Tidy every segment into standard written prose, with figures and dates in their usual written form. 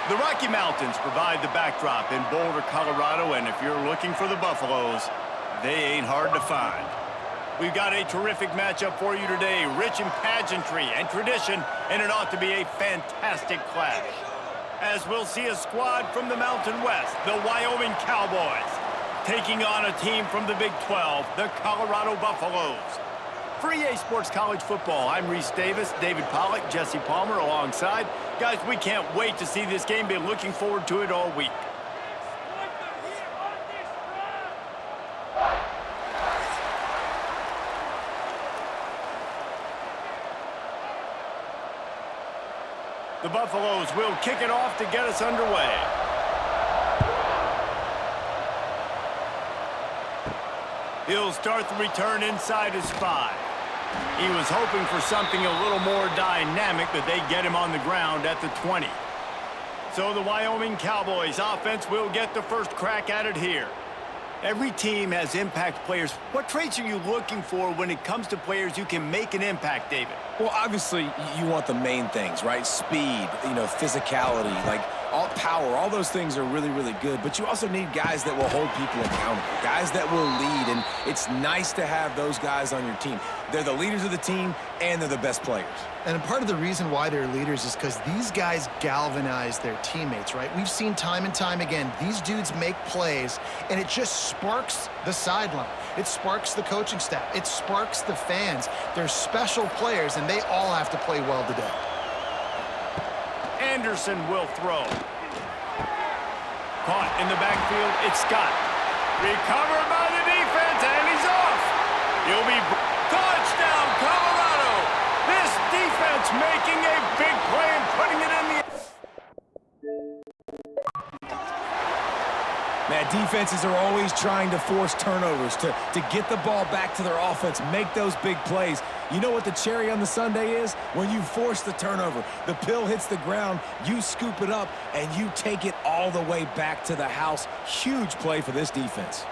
The Rocky Mountains provide the backdrop in Boulder, Colorado, and if you're looking for the Buffaloes, they ain't hard to find. We've got a terrific matchup for you today, rich in pageantry and tradition, and it ought to be a fantastic clash. As we'll see a squad from the Mountain West, the Wyoming Cowboys, taking on a team from the Big 12, the Colorado Buffaloes. For EA Sports College Football, I'm Reese Davis, David Pollack, Jesse Palmer alongside. Guys, we can't wait to see this game. Been looking forward to it all week. The Buffaloes will kick it off to get us underway. He'll start the return inside his 5. He was hoping for something a little more dynamic, but they get him on the ground at the 20. So the Wyoming Cowboys offense will get the first crack at it here. Every team has impact players. What traits are you looking for when it comes to players who can make an impact, David? Well, obviously, you want the main things, right? Speed, physicality, like all power, all those things are really, really good. But you also need guys that will hold people accountable, guys that will lead, and it's nice to have those guys on your team. They're the leaders of the team, and they're the best players. And part of the reason why they're leaders is because these guys galvanize their teammates, right? We've seen time and time again, these dudes make plays, and it just sparks the sideline. It sparks the coaching staff. It sparks the fans. They're special players, and they all have to play well today. Anderson will throw. Caught in the backfield, it's Scott. Recovered by the defense, and he's off. He'll be touchdown, Colorado. This defense making a big play and putting it in the... Man, defenses are always trying to force turnovers, to get the ball back to their offense, make those big plays. You know what the cherry on the sundae is? When you force the turnover, the pill hits the ground, you scoop it up, and you take it all the way back to the house. Huge play for this defense.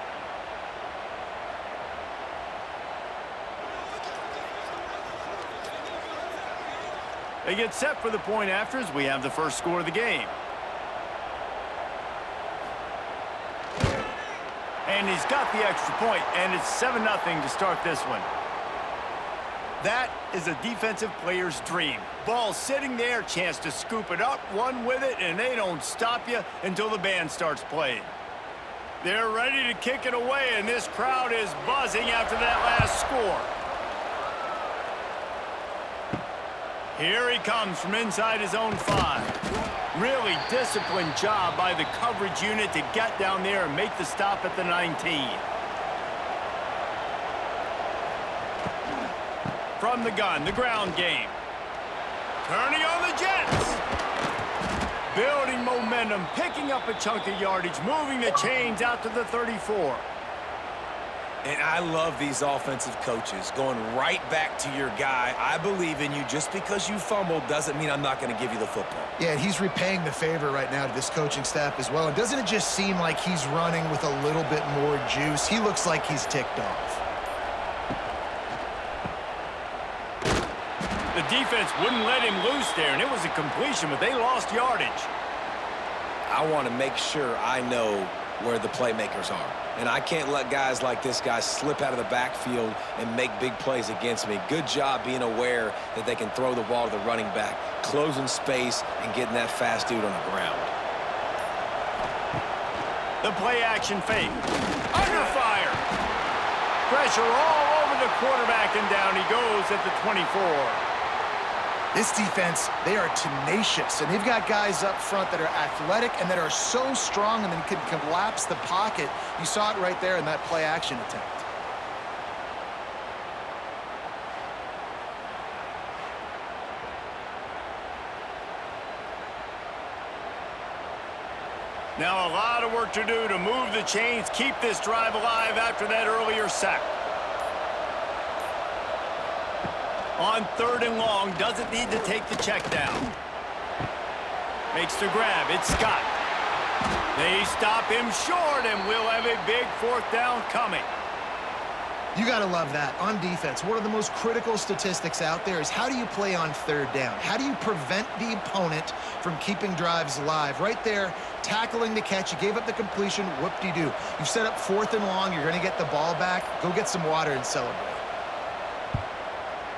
They get set for the point after as we have the first score of the game. And he's got the extra point, and it's 7-0 to start this one. That is a defensive player's dream. Ball sitting there, chance to scoop it up, run with it, and they don't stop you until the band starts playing. They're ready to kick it away, and this crowd is buzzing after that last score. Here he comes from inside his own 5. Really disciplined job by the coverage unit to get down there and make the stop at the 19. From the gun, the ground game. Turning on the Jets. Building momentum, picking up a chunk of yardage, moving the chains out to the 34. And I love these offensive coaches going right back to your guy. I believe in you. Just because you fumbled doesn't mean I'm not going to give you the football. Yeah, and he's repaying the favor right now to this coaching staff as well. And doesn't it just seem like he's running with a little bit more juice? He looks like he's ticked off. The defense wouldn't let him loose there, and it was a completion, but they lost yardage. I want to make sure I know where the playmakers are. And I can't let guys like this guy slip out of the backfield and make big plays against me. Good job being aware that they can throw the ball to the running back, closing space, and getting that fast dude on the ground. The play action fake. Under fire. Pressure all over the quarterback, and down he goes at the 24. This defense, they are tenacious, and they've got guys up front that are athletic and that are so strong and then can collapse the pocket. You saw it right there in that play-action attempt. Now a lot of work to do to move the chains, keep this drive alive after that earlier sack. On 3rd and long, doesn't need to take the check down. Makes the grab, it's Scott. They stop him short, and we'll have a big 4th down coming. You got to love that. On defense, one of the most critical statistics out there is how do you play on third down? How do you prevent the opponent from keeping drives alive? Right there, tackling the catch. You gave up the completion. Whoop-de-doo. You've set up 4th and long. You're going to get the ball back. Go get some water and celebrate.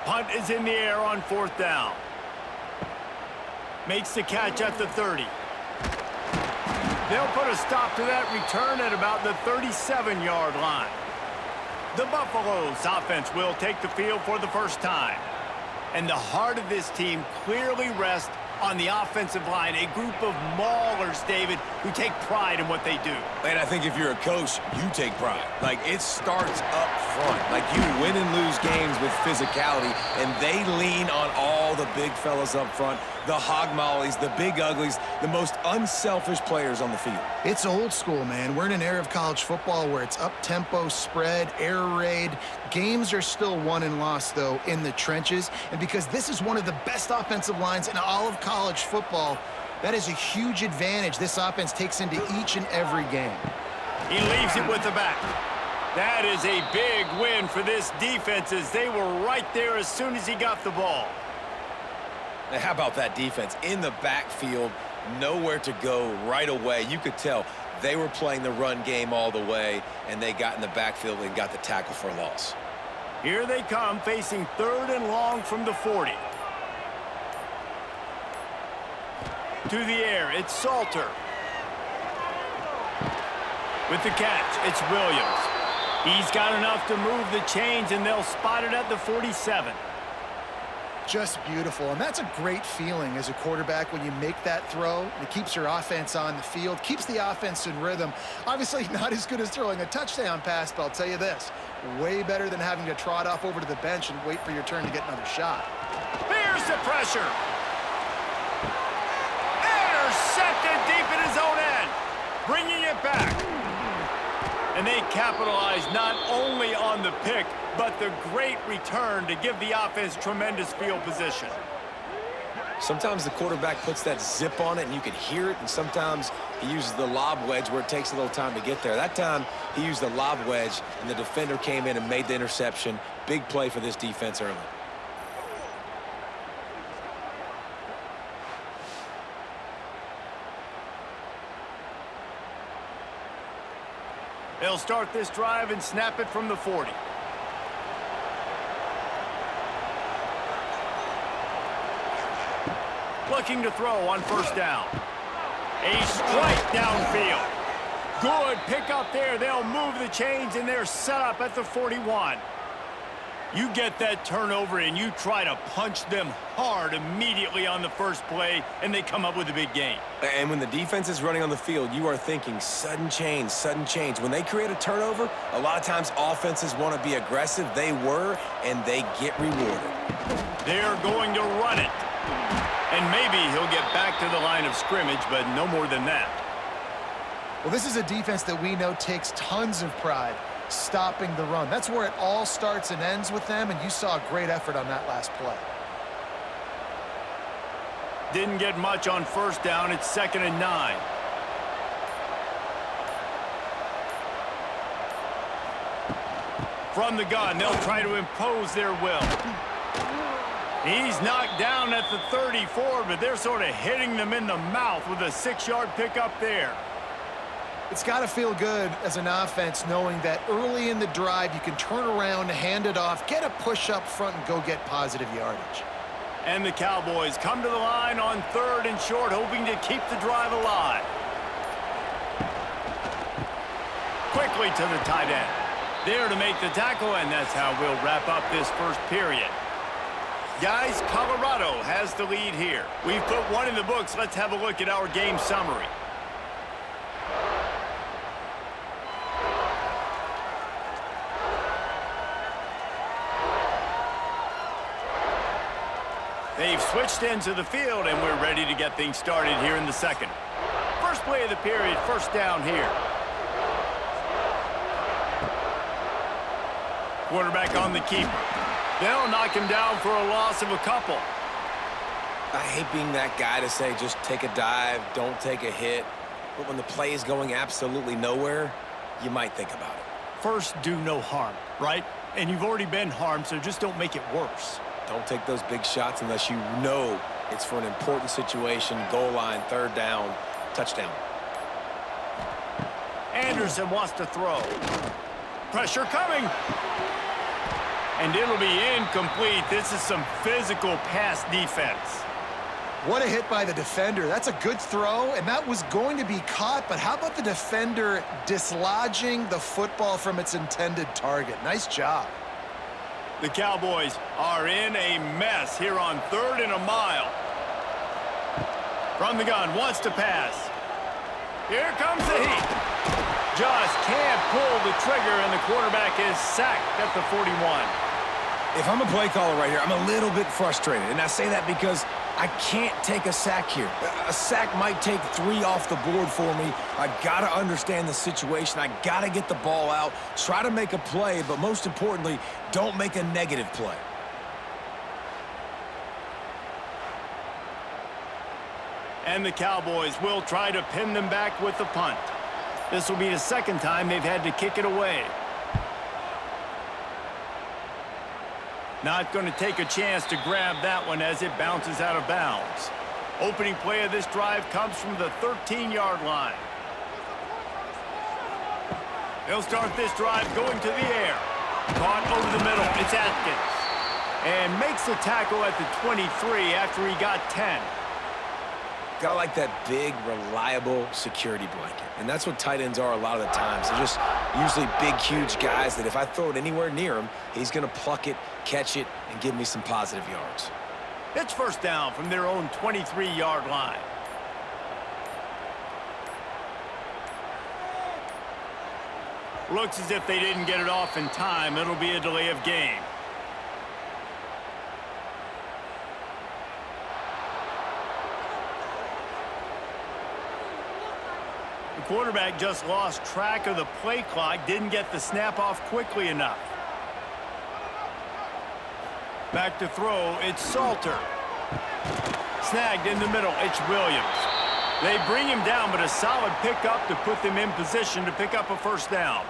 Punt is in the air on 4th down. Makes the catch at the 30. They'll put a stop to that return at about the 37-yard line. The Buffaloes offense will take the field for the first time. And the heart of this team clearly rests on the offensive line, a group of maulers, David, who take pride in what they do. And I think if you're a coach, you take pride. Like, it starts up front. Like, you win and lose games with physicality, and they lean on all the big fellas up front, the hog mollies, the big uglies, the most unselfish players on the field. It's old school, man. We're in an era of college football where it's up-tempo, spread, air raid. Games are still won and lost, though, in the trenches. And because this is one of the best offensive lines in all of college football, that is a huge advantage this offense takes into each and every game. He leaves it with the back. That is a big win for this defense as they were right there as soon as he got the ball. Now, how about that defense? In the backfield, nowhere to go right away. You could tell they were playing the run game all the way, and they got in the backfield and got the tackle for a loss. Here they come, facing 3rd and long from the 40. To the air, it's Salter. With the catch, it's Williams. He's got enough to move the chains, and they'll spot it at the 47. Just beautiful, and that's a great feeling as a quarterback when you make that throw. It keeps your offense on the field, keeps the offense in rhythm. Obviously not as good as throwing a touchdown pass, but I'll tell you this, way better than having to trot off over to the bench and wait for your turn to get another shot. There's the pressure. Intercepted deep in his own end, bringing it back. And they capitalize not only on the pick, but the great return to give the offense tremendous field position. Sometimes the quarterback puts that zip on it, and you can hear it, and sometimes he uses the lob wedge where it takes a little time to get there. That time, he used the lob wedge, and the defender came in and made the interception. Big play for this defense early. They'll start this drive and snap it from the 40. Looking to throw on 1st down. A strike downfield. Good pick up there. They'll move the chains, and they're set up at the 41. You get that turnover, and you try to punch them hard immediately on the first play, and they come up with a big gain. And when the defense is running on the field, you are thinking sudden change, sudden change. When they create a turnover, a lot of times offenses want to be aggressive. They were, and they get rewarded. They're going to run it. And maybe he'll get back to the line of scrimmage, but no more than that. Well, this is a defense that we know takes tons of pride stopping the run. That's where it all starts and ends with them, and you saw a great effort on that last play. Didn't get much on 1st down. It's 2nd and 9. From the gun, they'll try to impose their will. He's knocked down at the 34, but they're sort of hitting them in the mouth with a 6-yard pickup there. It's got to feel good as an offense knowing that early in the drive you can turn around, hand it off, get a push up front, and go get positive yardage. And the Cowboys come to the line on 3rd and short, hoping to keep the drive alive. Quickly to the tight end. There to make the tackle, and that's how we'll wrap up this first period. Guys, Colorado has the lead here. We've put one in the books. Let's have a look at our game summary. They've switched into the field, and we're ready to get things started here in the second. First play of the period, 1st down here. Quarterback on the keeper. They'll knock him down for a loss of a couple. I hate being that guy to say just take a dive, don't take a hit. But when the play is going absolutely nowhere, you might think about it. First, do no harm, right? And you've already been harmed, so just don't make it worse. Don't take those big shots unless you know it's for an important situation, goal line, third down, touchdown. Anderson wants to throw. Pressure coming. And it'll be incomplete. This is some physical pass defense. What a hit by the defender. That's a good throw, and that was going to be caught, but how about the defender dislodging the football from its intended target? Nice job. The Cowboys are in a mess here on 3rd and a mile. From the gun, wants to pass. Here comes the heat. Just can't pull the trigger, and the quarterback is sacked at the 41. If I'm a play caller right here, I'm a little bit frustrated, and I say that because I can't take a sack here. A sack might take 3 off the board for me. I gotta understand the situation. I gotta get the ball out, try to make a play, but most importantly, don't make a negative play. And the Cowboys will try to pin them back with the punt. This will be the second time they've had to kick it away. Not going to take a chance to grab that one as it bounces out of bounds. Opening play of this drive comes from the 13-yard line. They'll start this drive going to the air. Caught over the middle. It's Atkins. And makes the tackle at the 23 after he got 10. Gotta like that big, reliable security blanket. And that's what tight ends are a lot of the times. They're just usually big, huge guys that if I throw it anywhere near him, he's gonna pluck it, catch it, and give me some positive yards. It's first down from their own 23-yard line. Looks as if they didn't get it off in time. It'll be a delay of game. The quarterback just lost track of the play clock, didn't get the snap off quickly enough. Back to throw, it's Salter. Snagged in the middle, it's Williams. They bring him down, but a solid pickup to put them in position to pick up a first down.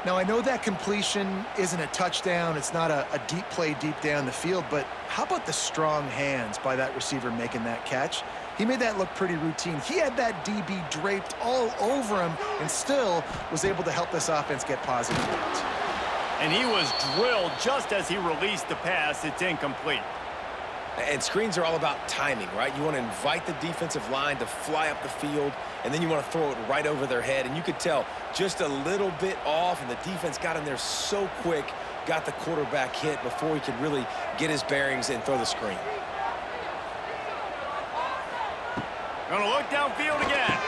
Now, I know that completion isn't a touchdown. It's not a deep play deep down the field, but how about the strong hands by that receiver making that catch? He made that look pretty routine. He had that DB draped all over him and still was able to help this offense get positive yards. And he was drilled just as he released the pass. It's incomplete. And screens are all about timing, right? You want to invite the defensive line to fly up the field, and then you want to throw it right over their head. And you could tell just a little bit off, and the defense got in there so quick, got the quarterback hit before he could really get his bearings and throw the screen. Gonna look downfield again.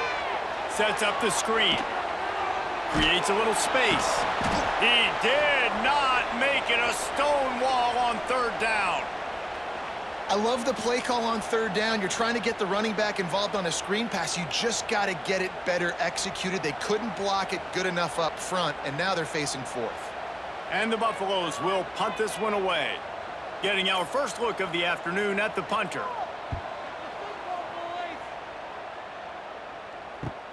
Sets up the screen. Creates a little space. He did not make it a stone wall on 3rd down. I love the play call on 3rd down. You're trying to get the running back involved on a screen pass. You just got to get it better executed. They couldn't block it good enough up front, and now they're facing 4th. And the Buffaloes will punt this one away. Getting our first look of the afternoon at the punter.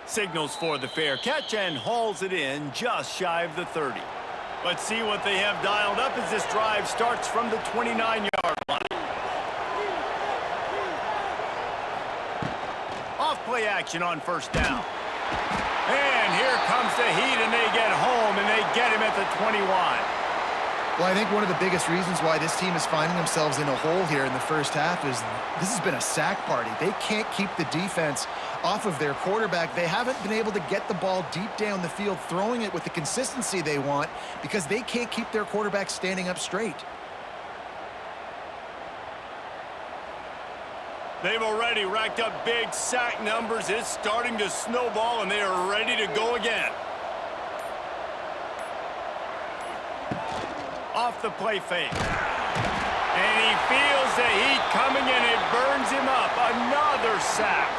Signals for the fair catch and hauls it in just shy of the 30. Let's see what they have dialed up as this drive starts from the 29-yard line. Off-play action on first down. And here comes the heat, and they get home, and they get him at the 21. Well, I think one of the biggest reasons why this team is finding themselves in a hole here in the first half is this has been a sack party. They can't keep the defense off of their quarterback. They haven't been able to get the ball deep down the field, throwing it with the consistency they want because they can't keep their quarterback standing up straight. They've already racked up big sack numbers. It's starting to snowball, and they are ready to go again. Off the play fake. And he feels the heat coming, and it burns him up. Another sack.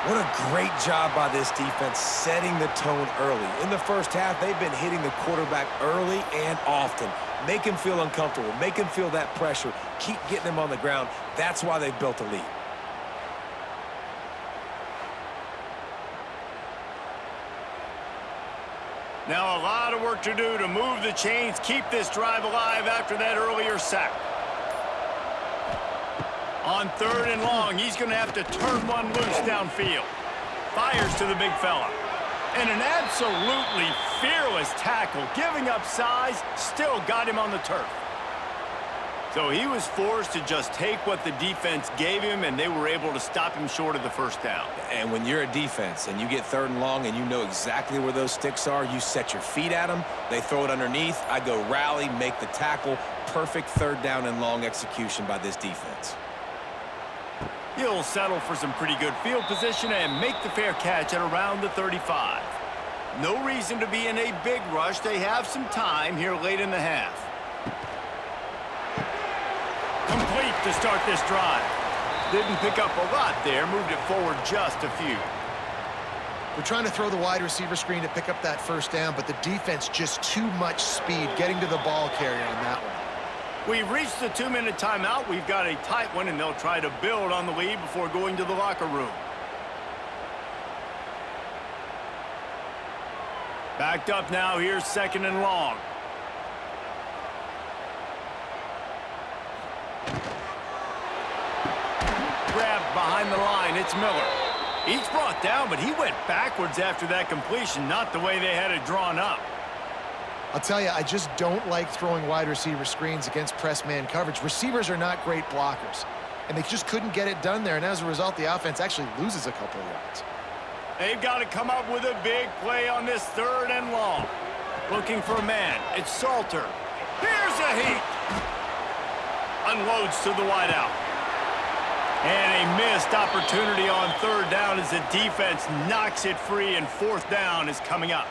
What a great job by this defense setting the tone early. In the first half, they've been hitting the quarterback early and often. Make him feel uncomfortable. Make him feel that pressure. Keep getting him on the ground. That's why they've built a lead. Now a lot of work to do to move the chains, keep this drive alive after that earlier sack. On 3rd and long, he's going to have to turn one loose downfield. Fires to the big fella. And an absolutely fearless tackle, giving up size, still got him on the turf. So he was forced to just take what the defense gave him, and they were able to stop him short of the first down. And when you're a defense and you get 3rd and long and you know exactly where those sticks are, you set your feet at them, they throw it underneath, I go rally, make the tackle. Perfect 3rd down and long execution by this defense. He'll settle for some pretty good field position and make the fair catch at around the 35. No reason to be in a big rush. They have some time here late in the half. Complete to start this drive. Didn't pick up a lot there, moved it forward just a few. We're trying to throw the wide receiver screen to pick up that 1st down, but the defense just too much speed getting to the ball carrier on that one. We've reached the 2-minute timeout. We've got a tight one, and they'll try to build on the lead before going to the locker room. Backed up now. Here's 2nd and long. Grabbed behind the line. It's Miller. He's brought down, but he went backwards after that completion, not the way they had it drawn up. I'll tell you, I just don't like throwing wide receiver screens against press man coverage. Receivers are not great blockers, and they just couldn't get it done there, and as a result, the offense actually loses a couple of yards. They've got to come up with a big play on this 3rd and long. Looking for a man. It's Salter. Here's a heat. Unloads to the wideout. And a missed opportunity on 3rd down as the defense knocks it free, and 4th down is coming up.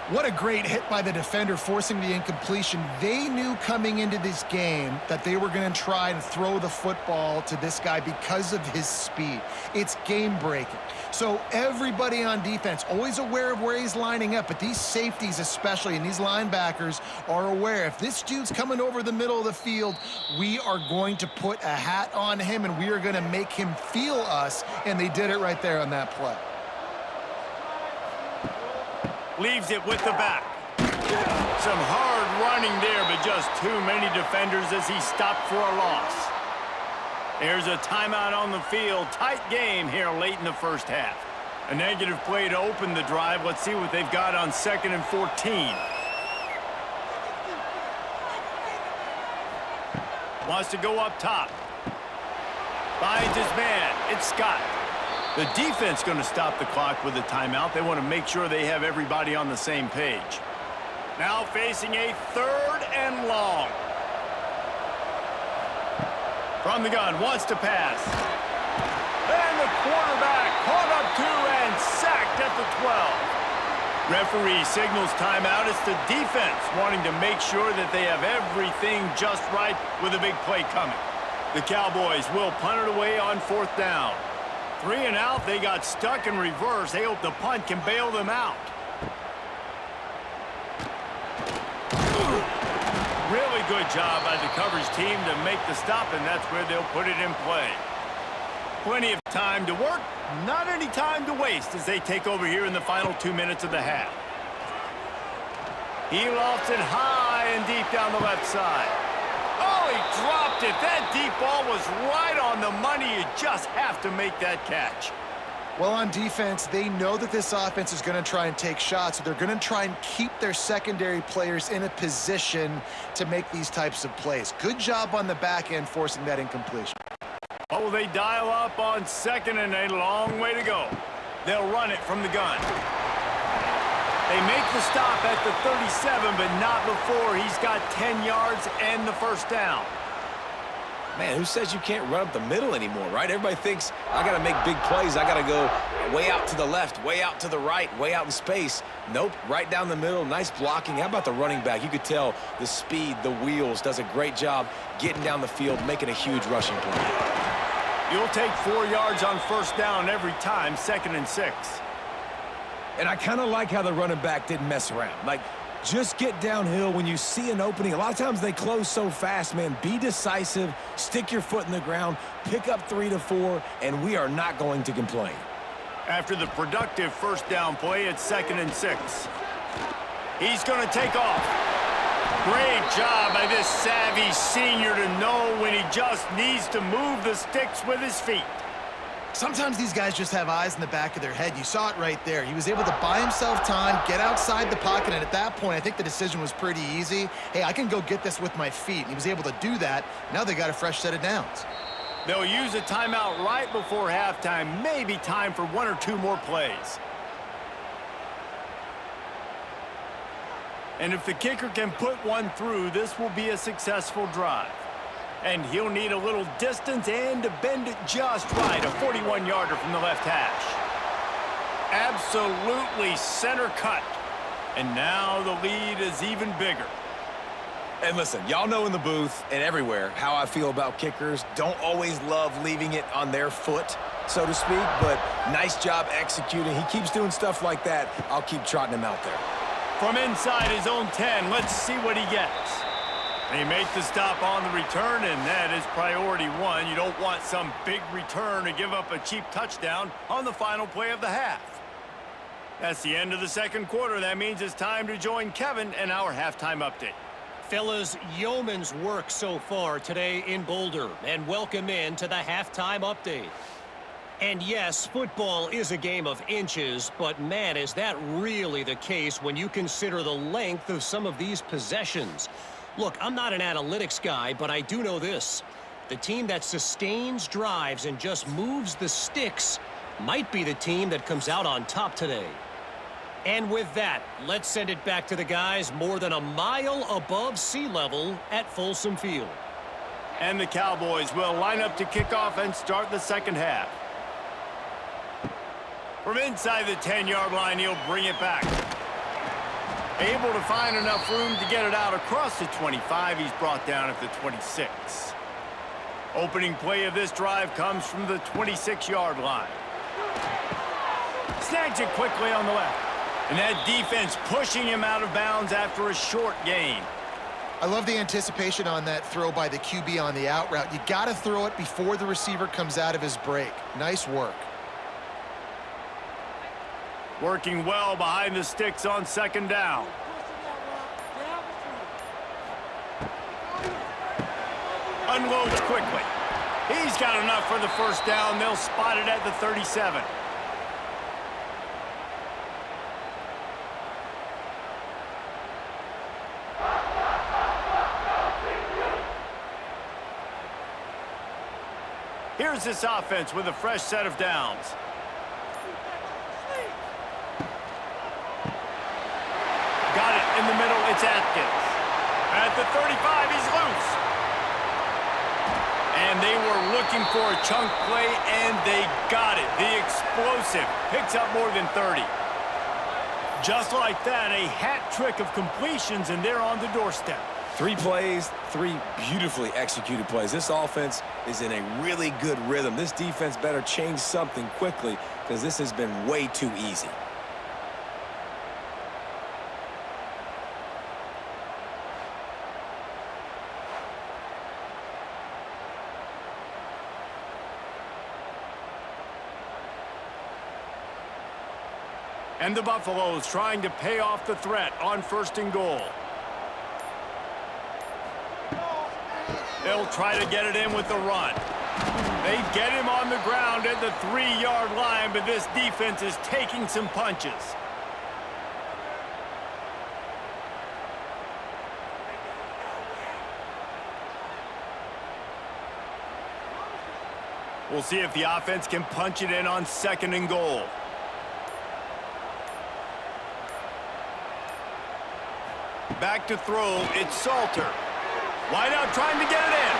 What a great hit by the defender, forcing the incompletion. They knew coming into this game that they were going to try and throw the football to this guy because of his speed. It's game-breaking. So everybody on defense, always aware of where he's lining up, but these safeties especially, and these linebackers are aware. If this dude's coming over the middle of the field, we are going to put a hat on him, and we are going to make him feel us, and they did it right there on that play. Leaves it with the back. Some hard running there, but just too many defenders as he stopped for a loss. There's a timeout on the field. Tight game here late in the first half. A negative play to open the drive. Let's see what they've got on 2nd and 14. Wants to go up top. Finds his man. It's Scott. The defense going to stop the clock with a timeout. They want to make sure they have everybody on the same page. Now facing a 3rd and long. From the gun, wants to pass. And the quarterback caught up to and sacked at the 12. Referee signals timeout. It's the defense wanting to make sure that they have everything just right with a big play coming. The Cowboys will punt it away on 4th down. 3 and out, they got stuck in reverse. They hope the punt can bail them out. Really good job by the coverage team to make the stop, and that's where they'll put it in play. Plenty of time to work, not any time to waste as they take over here in the final 2 minutes of the half. He lofts it high and deep down the left side. Oh, he dropped it. That deep ball was right on the money. You just have to make that catch. Well, on defense, they know that this offense is going to try and take shots, so they're going to try and keep their secondary players in a position to make these types of plays. Good job on the back end forcing that incompletion. Oh, they dial up on 2nd and a long way to go. They'll run it from the gun. They make the stop at the 37, but not before he's got 10 yards and the 1st down. Man, who says you can't run up the middle anymore, right? Everybody thinks, I got to make big plays. I got to go way out to the left, way out to the right, way out in space. Nope, right down the middle. Nice blocking. How about the running back? You could tell the speed, the wheels, does a great job getting down the field, making a huge rushing play. You'll take 4 yards on 1st down every time, 2nd and 6. And I kind of like how the running back didn't mess around. Like, just get downhill when you see an opening. A lot of times they close so fast, man. Be decisive, stick your foot in the ground, pick up 3 to 4, and we are not going to complain. After the productive 1st down play, it's 2nd and 6. He's going to take off. Great job by this savvy senior to know when he just needs to move the sticks with his feet. Sometimes these guys just have eyes in the back of their head. You saw it right there. He was able to buy himself time, get outside the pocket, and at that point, I think the decision was pretty easy. Hey, I can go get this with my feet. And he was able to do that. Now they got a fresh set of downs. They'll use a timeout right before halftime. Maybe time for 1 or 2 more plays. And if the kicker can put one through, this will be a successful drive. And he'll need a little distance and to bend it just right. A 41-yarder from the left hash. Absolutely center cut. And now the lead is even bigger. And listen, y'all know in the booth and everywhere how I feel about kickers. Don't always love leaving it on their foot, so to speak, but nice job executing. He keeps doing stuff like that. I'll keep trotting him out there. From inside his own 10, let's see what he gets. They make the stop on the return, and that is priority 1. You don't want some big return to give up a cheap touchdown on the final play of the half. That's the end of the second quarter. That means it's time to join Kevin in our halftime update. Fellas, yeoman's work so far today in Boulder, and welcome in to the halftime update. And yes, football is a game of inches, but man, is that really the case when you consider the length of some of these possessions. Look, I'm not an analytics guy, but I do know this. The team that sustains drives and just moves the sticks might be the team that comes out on top today. And with that, let's send it back to the guys more than a mile above sea level at Folsom Field. And the Cowboys will line up to kick off and start the second half. From inside the 10-yard line, he'll bring it back. Able to find enough room to get it out across the 25. He's brought down at the 26. Opening play of this drive comes from the 26-yard line. Snags it quickly on the left. And that defense pushing him out of bounds after a short gain. I love the anticipation on that throw by the QB on the out route. You got to throw it before the receiver comes out of his break. Nice work. Working well behind the sticks on second down. Unloads quickly. He's got enough for the first down. They'll spot it at the 37. Here's this offense with a fresh set of downs. Got it in the middle. It's Atkins. At the 35, he's loose. And they were looking for a chunk play, and they got it. The explosive picks up more than 30. Just like that, a hat trick of completions, and they're on the doorstep. 3 plays, 3 beautifully executed plays. This offense is in a really good rhythm. This defense better change something quickly because this has been way too easy. And the Buffaloes trying to pay off the threat on 1st and goal. They'll try to get it in with the run. They get him on the ground at the 3-yard line, but this defense is taking some punches. We'll see if the offense can punch it in on 2nd and goal. Back to throw, it's Salter. Wide out trying to get it in.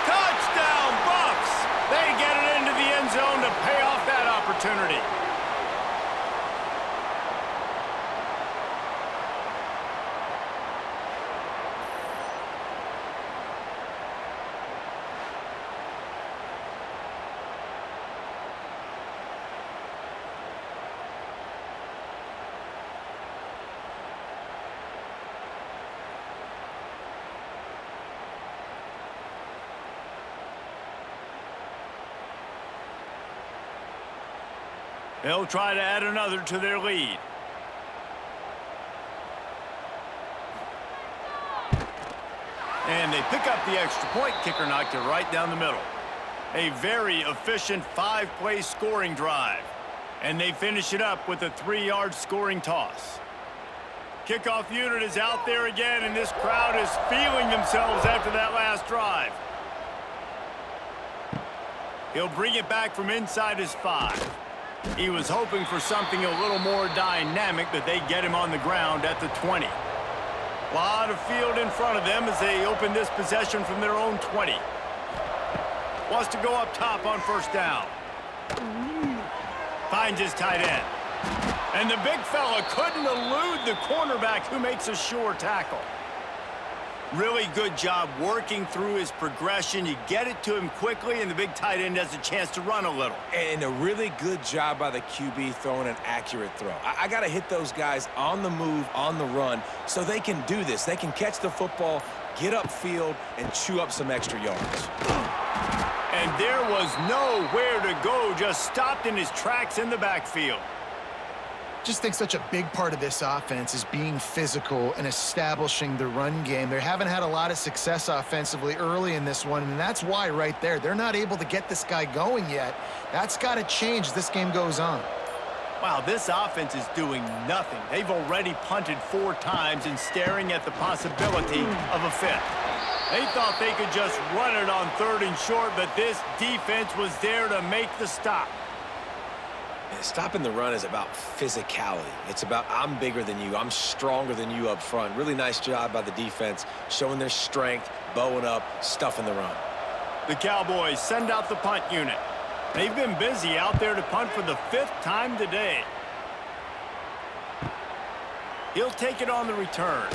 Touchdown, Buffs! They get it into the end zone to pay off that opportunity. They'll try to add another to their lead. And they pick up the extra point. Kicker knocked it right down the middle. A very efficient 5-play scoring drive. And they finish it up with a 3-yard scoring toss. Kickoff unit is out there again, and this crowd is feeling themselves after that last drive. He'll bring it back from inside his 5. He was hoping for something a little more dynamic, but they get him on the ground at the 20. A lot of field in front of them as they open this possession from their own 20. Wants to go up top on first down. Finds his tight end. And the big fella couldn't elude the cornerback who makes a sure tackle. Really good job working through his progression. You get it to him quickly, and the big tight end has a chance to run a little. And a really good job by the QB throwing an accurate throw. I got to hit those guys on the move, on the run, so they can do this. They can catch the football, get upfield, and chew up some extra yards. And there was nowhere to go, just stopped in his tracks in the backfield. Just think such a big part of this offense is being physical and establishing the run game. They haven't had a lot of success offensively early in this one, and that's why right there. They're not able to get this guy going yet. That's got to change as this game goes on. Wow, this offense is doing nothing. They've already punted 4 times and staring at the possibility of a 5th. They thought they could just run it on 3rd and short, but this defense was there to make the stop. Stopping the run is about physicality. It's about I'm bigger than you. I'm stronger than you up front. Really nice job by the defense, showing their strength, bowing up, stuffing the run. The Cowboys send out the punt unit. They've been busy out there to punt for the 5th time today. He'll take it on the return.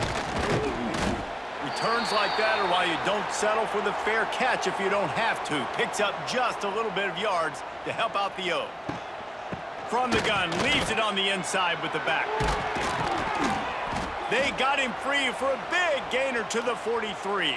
Returns like that are why you don't settle for the fair catch if you don't have to. Picks up just a little bit of yards to help out the O. From the gun, leaves it on the inside with the back. They got him free for a big gainer to the 43.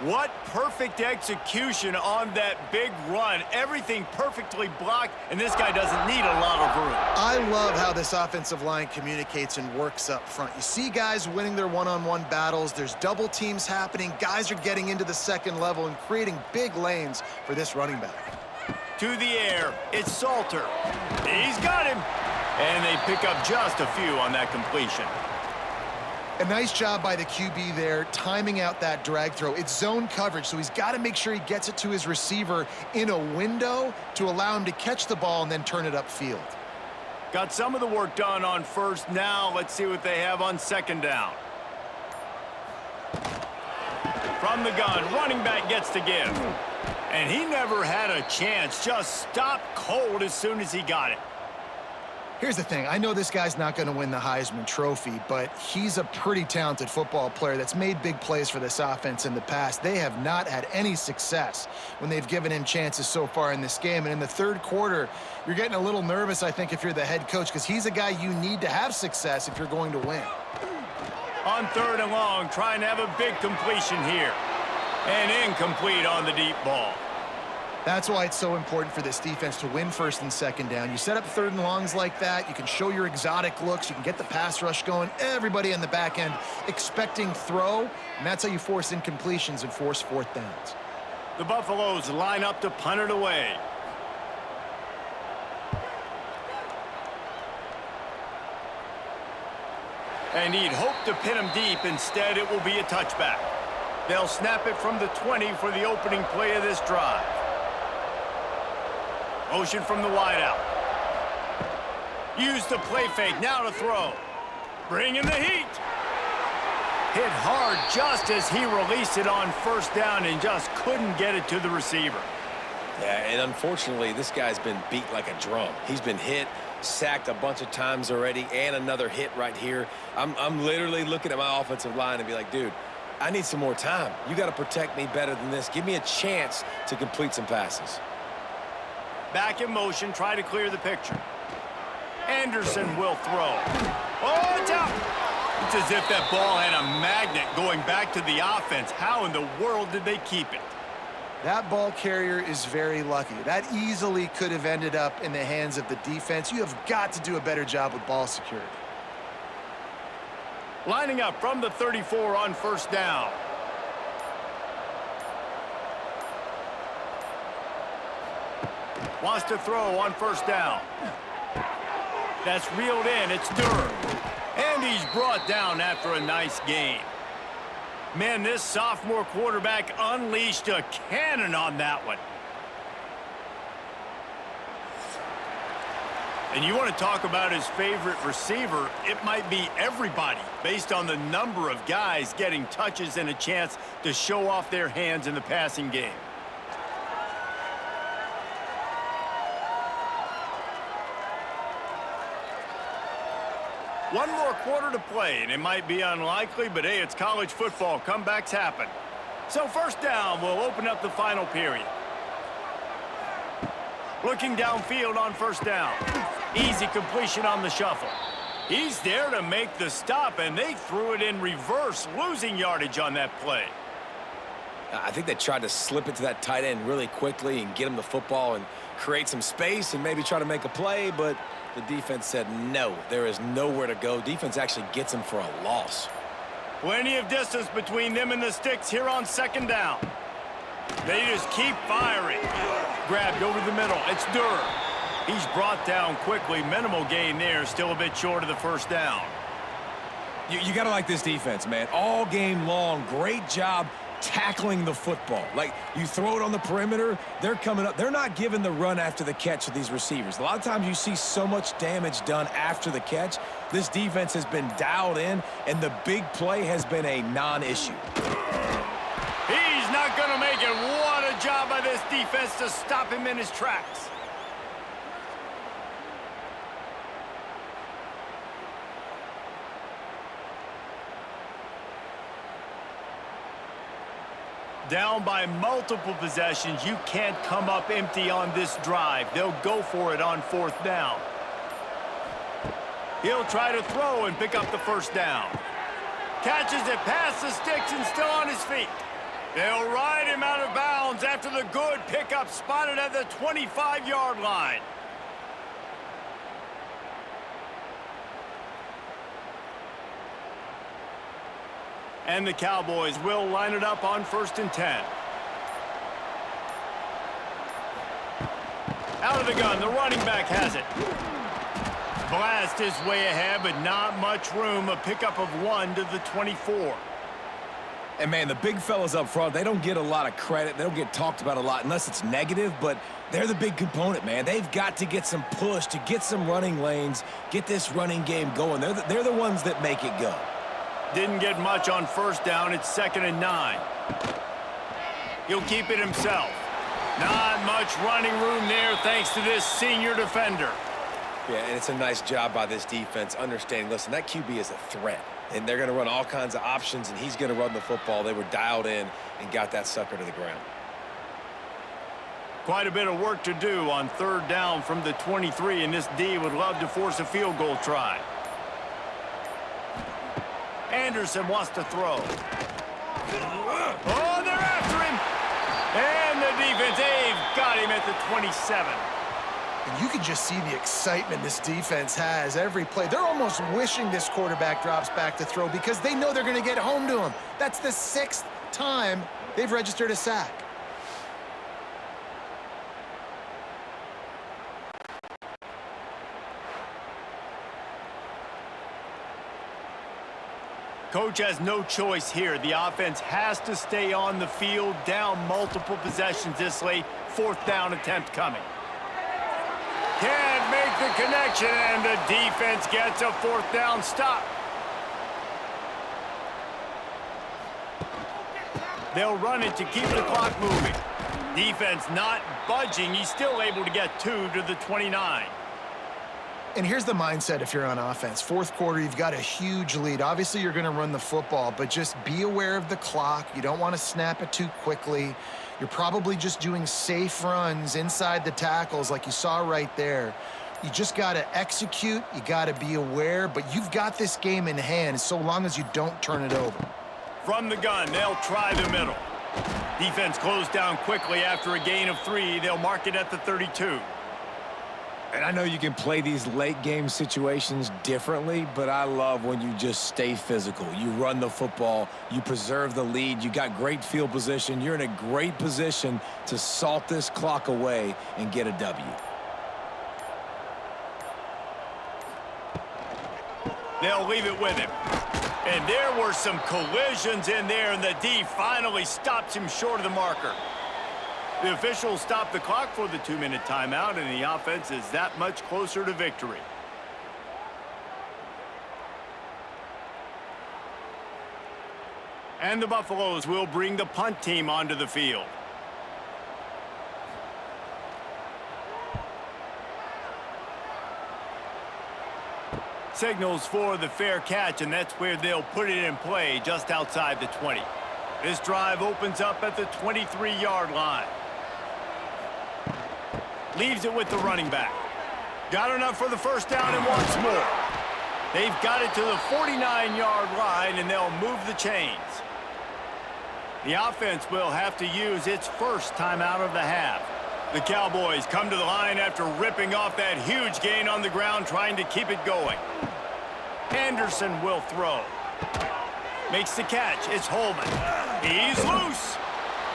What perfect execution on that big run. Everything perfectly blocked, and this guy doesn't need a lot of room. I love how this offensive line communicates and works up front. You see guys winning their one-on-one battles. There's double teams happening. Guys are getting into the second level and creating big lanes for this running back. To the air, it's Salter. He's got him. And they pick up just a few on that completion. A nice job by the QB there, timing out that drag throw. It's zone coverage, so he's got to make sure he gets it to his receiver in a window to allow him to catch the ball and then turn it upfield. Got some of the work done on first. Now let's see what they have on second down. From the gun, running back gets to give. And he never had a chance, just stopped cold as soon as he got it. Here's the thing. I know this guy's not going to win the Heisman Trophy, but he's a pretty talented football player that's made big plays for this offense in the past. They have not had any success when they've given him chances so far in this game. And in the 3rd quarter, you're getting a little nervous, I think, if you're the head coach, because he's a guy you need to have success if you're going to win. On 3rd and long, trying to have a big completion here. And incomplete on the deep ball. That's why it's so important for this defense to win 1st and 2nd down. You set up 3rd and longs like that, you can show your exotic looks, you can get the pass rush going, everybody on the back end expecting throw, and that's how you force incompletions and force 4th downs. The Buffaloes line up to punt it away. And he'd hoped to pin him deep. Instead, it will be a touchback. They'll snap it from the 20 for the opening play of this drive. Motion from the wideout. Use the play fake, now to throw. Bringing the heat. Hit hard just as he released it on first down and just couldn't get it to the receiver. Yeah, and unfortunately, this guy's been beat like a drum. He's been hit, sacked a bunch of times already, and another hit right here. I'm literally looking at my offensive line and be like, dude, I need some more time. You got to protect me better than this. Give me a chance to complete some passes. Back in motion, try to clear the picture. Anderson will throw. Oh, it's out! It's as if that ball had a magnet going back to the offense. How in the world did they keep it? That ball carrier is very lucky. That easily could have ended up in the hands of the defense. You have got to do a better job with ball security. Lining up from the 34 on first down. Wants to throw on first down. That's reeled in. It's Durr. And he's brought down after a nice gain. Man, this sophomore quarterback unleashed a cannon on that one. And you want to talk about his favorite receiver, it might be everybody, based on the number of guys getting touches and a chance to show off their hands in the passing game. One more quarter to play, and it might be unlikely, but hey, it's college football. Comebacks happen. So first down will open up the final period. Looking downfield on first down. Easy completion on the shuffle. He's there to make the stop, and they threw it in reverse, losing yardage on that play. I think they tried to slip it to that tight end really quickly and get him the football and create some space and maybe try to make a play, but the defense said no, there is nowhere to go. Defense actually gets him for a loss. Plenty of distance between them and the sticks here on second down. They just keep firing. Grabbed over the middle. It's Durr. He's brought down quickly. Minimal gain there. Still a bit short of the first down. You got to like this defense, man. All game long, great job tackling the football. Like, you throw it on the perimeter, they're coming up. They're not giving the run after the catch to these receivers. A lot of times you see so much damage done after the catch. This defense has been dialed in, and the big play has been a non-issue. He's not going to make it. What a job by this defense to stop him in his tracks. Down by multiple possessions, you can't come up empty on this drive. They'll go for it on fourth down. He'll try to throw and pick up the first down. Catches it past the sticks and still on his feet. They'll ride him out of bounds after the good pickup spotted at the 25-yard line. And the Cowboys will line it up on 1st and 10. Out of the gun, the running back has it. Blast his way ahead, but not much room. A pickup of 1 to the 24. And, man, the big fellas up front, they don't get a lot of credit. They don't get talked about a lot unless it's negative, but they're the big component, man. They've got to get some push, to get some running lanes, get this running game going. They're the ones that make it go. Didn't get much on first down. It's 2nd and 9. He'll keep it himself. Not much running room there thanks to this senior defender. Yeah, and it's a nice job by this defense understanding, listen, that QB is a threat. And they're going to run all kinds of options, and he's going to run the football. They were dialed in and got that sucker to the ground. Quite a bit of work to do on 3rd down from the 23, and this D would love to force a field goal try. Anderson wants to throw. Oh, they're after him. And the defense, they've got him at the 27. And you can just see the excitement this defense has every play. They're almost wishing this quarterback drops back to throw because they know they're going to get home to him. That's the 6th time they've registered a sack. Coach has no choice here. The offense has to stay on the field, down multiple possessions this late. 4th down attempt coming. Can't make the connection, and the defense gets a 4th down stop. They'll run it to keep the clock moving. Defense not budging. He's still able to get 2 to the 29. And here's the mindset if you're on offense. 4th quarter, you've got a huge lead. Obviously, you're going to run the football, but just be aware of the clock. You don't want to snap it too quickly. You're probably just doing safe runs inside the tackles like you saw right there. You just got to execute. You got to be aware, but you've got this game in hand so long as you don't turn it over. From the gun, they'll try the middle. Defense closed down quickly after a gain of 3. They'll mark it at the 32. And I know you can play these late game situations differently, but I love when you just stay physical. You run the football, you preserve the lead, you got great field position. You're in a great position to salt this clock away and get a W. They'll leave it with him. And there were some collisions in there, and the D finally stops him short of the marker. The officials stop the clock for the 2-minute timeout, and the offense is that much closer to victory. And the Buffaloes will bring the punt team onto the field. Signals for the fair catch, and that's where they'll put it in play just outside the 20. This drive opens up at the 23-yard line. Leaves it with the running back. Got enough for the first down and wants more. They've got it to the 49-yard line, and they'll move the chains. The offense will have to use its first timeout of the half. The Cowboys come to the line after ripping off that huge gain on the ground, trying to keep it going. Anderson will throw. Makes the catch. It's Holman. He's loose.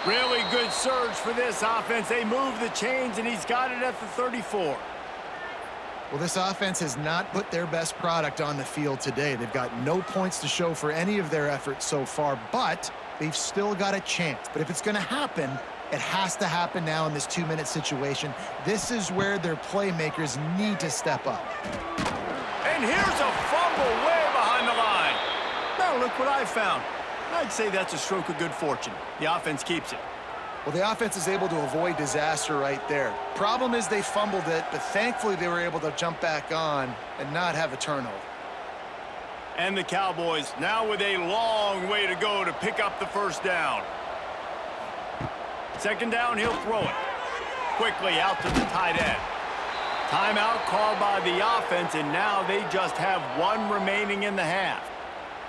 Really good surge for this offense. They move the chains, and he's got it at the 34. Well, this offense has not put their best product on the field today. They've got no points to show for any of their efforts so far, but they've still got a chance. But if it's going to happen, it has to happen now in this 2-minute situation. This is where their playmakers need to step up. And here's a fumble way behind the line. Now look what I found. I'd say that's a stroke of good fortune. The offense keeps it. Well, the offense is able to avoid disaster right there. Problem is they fumbled it, but thankfully they were able to jump back on and not have a turnover. And the Cowboys now with a long way to go to pick up the first down. Second down, he'll throw it. Quickly out to the tight end. Timeout called by the offense, and now they just have one remaining in the half.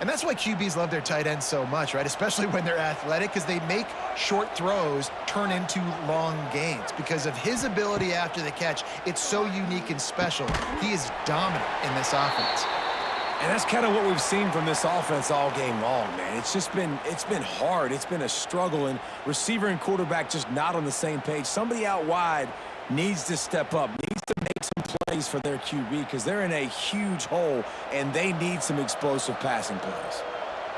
And that's why QBs love their tight ends so much, right? Especially when they're athletic, because they make short throws turn into long gains. Because of his ability after the catch, it's so unique and special. He is dominant in this offense. And that's kind of what we've seen from this offense all game long, man. It's been hard. It's been a struggle, and receiver and quarterback just not on the same page. Somebody out wide needs to step up, needs to make some plays for their QB because they're in a huge hole, and they need some explosive passing plays.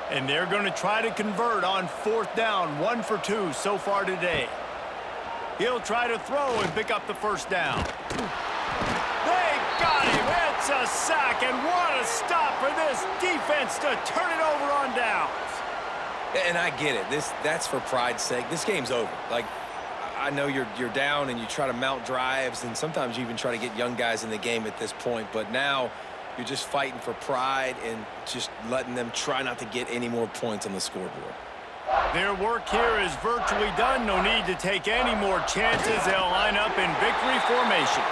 And they're going to try to convert on fourth down, 1 for 2 so far today. He'll try to throw and pick up the first down. They got him. It's a sack, and what a stop for this defense to turn it over on downs. And I get it. That's for pride's sake. This game's over. Like, I know you're down and you try to mount drives, and sometimes you even try to get young guys in the game at this point. But now you're just fighting for pride and just letting them try not to get any more points on the scoreboard. Their work here is virtually done. No need to take any more chances. They'll line up in victory formation.